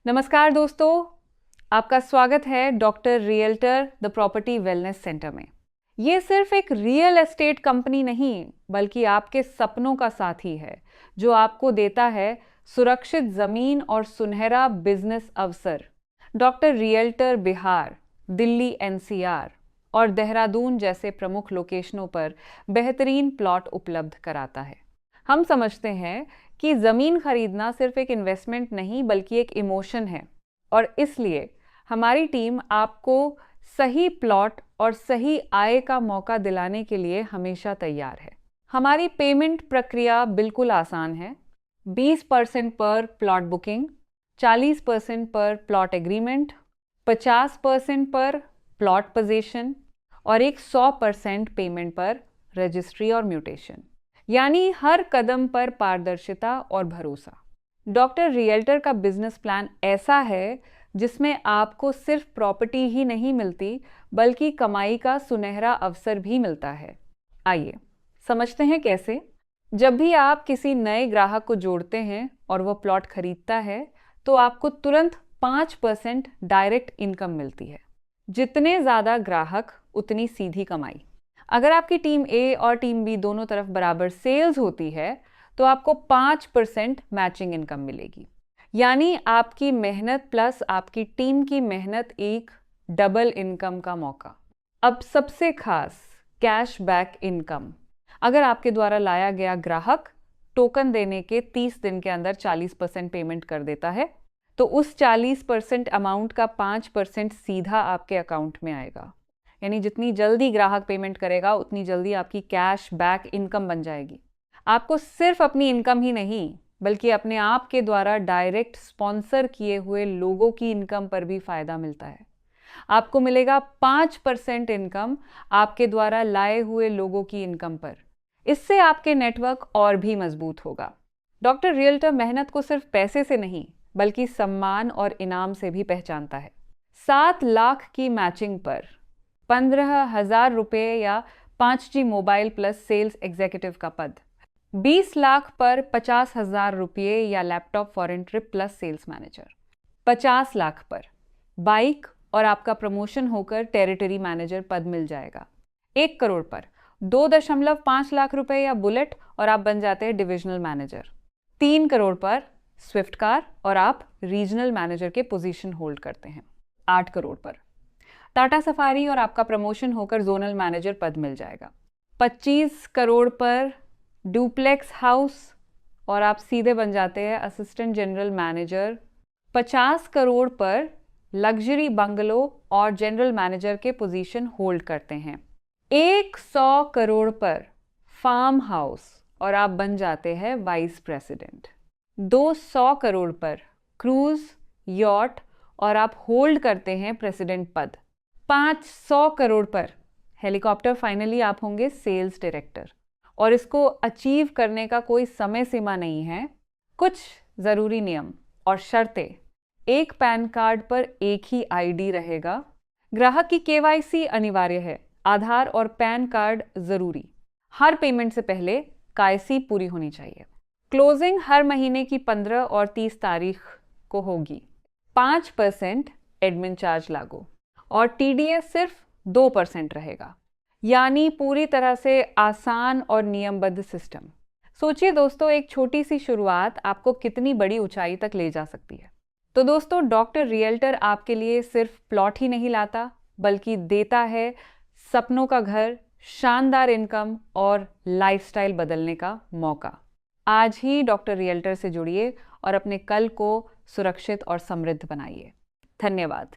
नमस्कार दोस्तों, आपका स्वागत है doctor realtor the property wellness centre में। ये सिर्फ एक रियल एस्टेट कंपनी नहीं, बल्कि आपके सपनों का साथी है, जो आपको देता है सुरक्षित जमीन और सुनहरा बिजनेस अवसर। Doctor realtor Bihar, Delhi NCR और देहरादून जैसे प्रमुख लोकेशनों पर बेहतरीन प्लॉट उपलब्ध कराता है। हम समझते हैं कि ज़मीन खरीदना सिर्फ एक इन्वेस्टमेंट नहीं, बल्कि एक इमोशन है, और इसलिए हमारी टीम आपको सही प्लॉट और सही आय का मौका दिलाने के लिए हमेशा तैयार है। हमारी पेमेंट प्रक्रिया बिल्कुल आसान है। 20% पर प्लॉट बुकिंग, 40% पर प्लॉट एग्रीमेंट, 50% पर प्लॉट पोजीशन और एक 100% पेमेंट पर रजिस्ट्री और म्यूटेशन। यानी हर कदम पर पारदर्शिता और भरोसा। डॉक्टर रियल्टर का बिजनेस प्लान ऐसा है जिसमें आपको सिर्फ प्रॉपर्टी ही नहीं मिलती, बल्कि कमाई का सुनहरा अवसर भी मिलता है। आइए समझते हैं कैसे। जब भी आप किसी नए ग्राहक को जोड़ते हैं और वह प्लॉट खरीदता है, तो आपको तुरंत 5% डायरेक्ट इनकम मिलती है। जितने ज़्यादा ग्राहक, उतनी सीधी कमाई। अगर आपकी टीम ए और टीम बी दोनों तरफ बराबर सेल्स होती है, तो आपको 5% मैचिंग इनकम मिलेगी। यानी आपकी मेहनत प्लस आपकी टीम की मेहनत, एक डबल इनकम का मौका। अब सबसे खास कैशबैक इनकम। अगर आपके द्वारा लाया गया ग्राहक टोकन देने के 30 दिन के अंदर 40% पेमेंट कर देता है, तो उस 40% अमाउंट का 5% सीधा आपके अकाउंट में आएगा। यानी जितनी जल्दी ग्राहक पेमेंट करेगा, उतनी जल्दी आपकी कैश बैक इनकम बन जाएगी। आपको सिर्फ अपनी इनकम ही नहीं, बल्कि अपने आप के द्वारा डायरेक्ट स्पॉन्सर किए हुए लोगों की इनकम पर भी फायदा मिलता है। आपको मिलेगा 5% इनकम आपके द्वारा लाए हुए लोगों की इनकम पर। इससे आपके नेटवर्क और भी मजबूत होगा। डॉक्टर रियल्टर मेहनत को सिर्फ पैसे से नहीं, बल्कि सम्मान और इनाम से भी पहचानता है। 7 लाख की मैचिंग पर 15,000 रुपये या 5G mobile plus sales executive का पद, 20 लाख पर 50,000 रुपये या laptop foreign trip plus sales manager, 50 lakh पर बाइक और आपका प्रमोशन होकर टेरिटरी मैनेजर पद मिल जाएगा। 1 करोड़ पर 2.5 लाख रुपए या बुलेट और आप बन जाते हैं डिविजनल मैनेजर। 3 करोड़ पर स्विफ्ट कार और आप रीजनल मैनेजर के पोजीशन होल्ड करते हैं। 8 करोड़ पर टाटा सफारी और आपका प्रमोशन होकर जोनल मैनेजर पद मिल जाएगा। 25 करोड़ पर डुप्लेक्स हाउस और आप सीधे बन जाते हैं असिस्टेंट जनरल मैनेजर। 50 करोड़ पर लग्जरी बंगलो और जनरल मैनेजर के पोजीशन होल्ड करते हैं। 100 करोड़ पर फार्म हाउस और आप बन जाते हैं वाइस प्रेसिडेंट। 200 करोड़ पर क्रूज यॉट और आप होल्ड करते हैं प्रेसिडेंट पद। 500 करोड़ पर हेलीकॉप्टर, फाइनली आप होंगे सेल्स डायरेक्टर। और इसको अचीव करने का कोई समय सीमा नहीं है। कुछ ज़रूरी नियम और शर्तें। एक पैन कार्ड पर एक ही आईडी रहेगा। ग्राहक की केवाईसी अनिवार्य है। आधार और पैन कार्ड ज़रूरी। हर पेमेंट से पहले केवाईसी पूरी होनी चाहिए। क्लोजिंग हर महीने की 15 और 30 तारीख को होगी। 5% एडमिन चार्ज लागू और TDS सिर्फ 2% रहेगा। यानी पूरी तरह से आसान और नियमबद्ध सिस्टम। सोचिए दोस्तों, एक छोटी सी शुरुआत आपको कितनी बड़ी ऊंचाई तक ले जा सकती है। तो दोस्तों, डॉक्टर रियल्टर आपके लिए सिर्फ प्लॉट ही नहीं लाता, बल्कि देता है सपनों का घर, शानदार इनकम और लाइफस्टाइल बदलने का मौका। आज ही डॉक्टर रियल्टर से जुड़िए और अपने कल को सुरक्षित और समृद्ध बनाइए। धन्यवाद।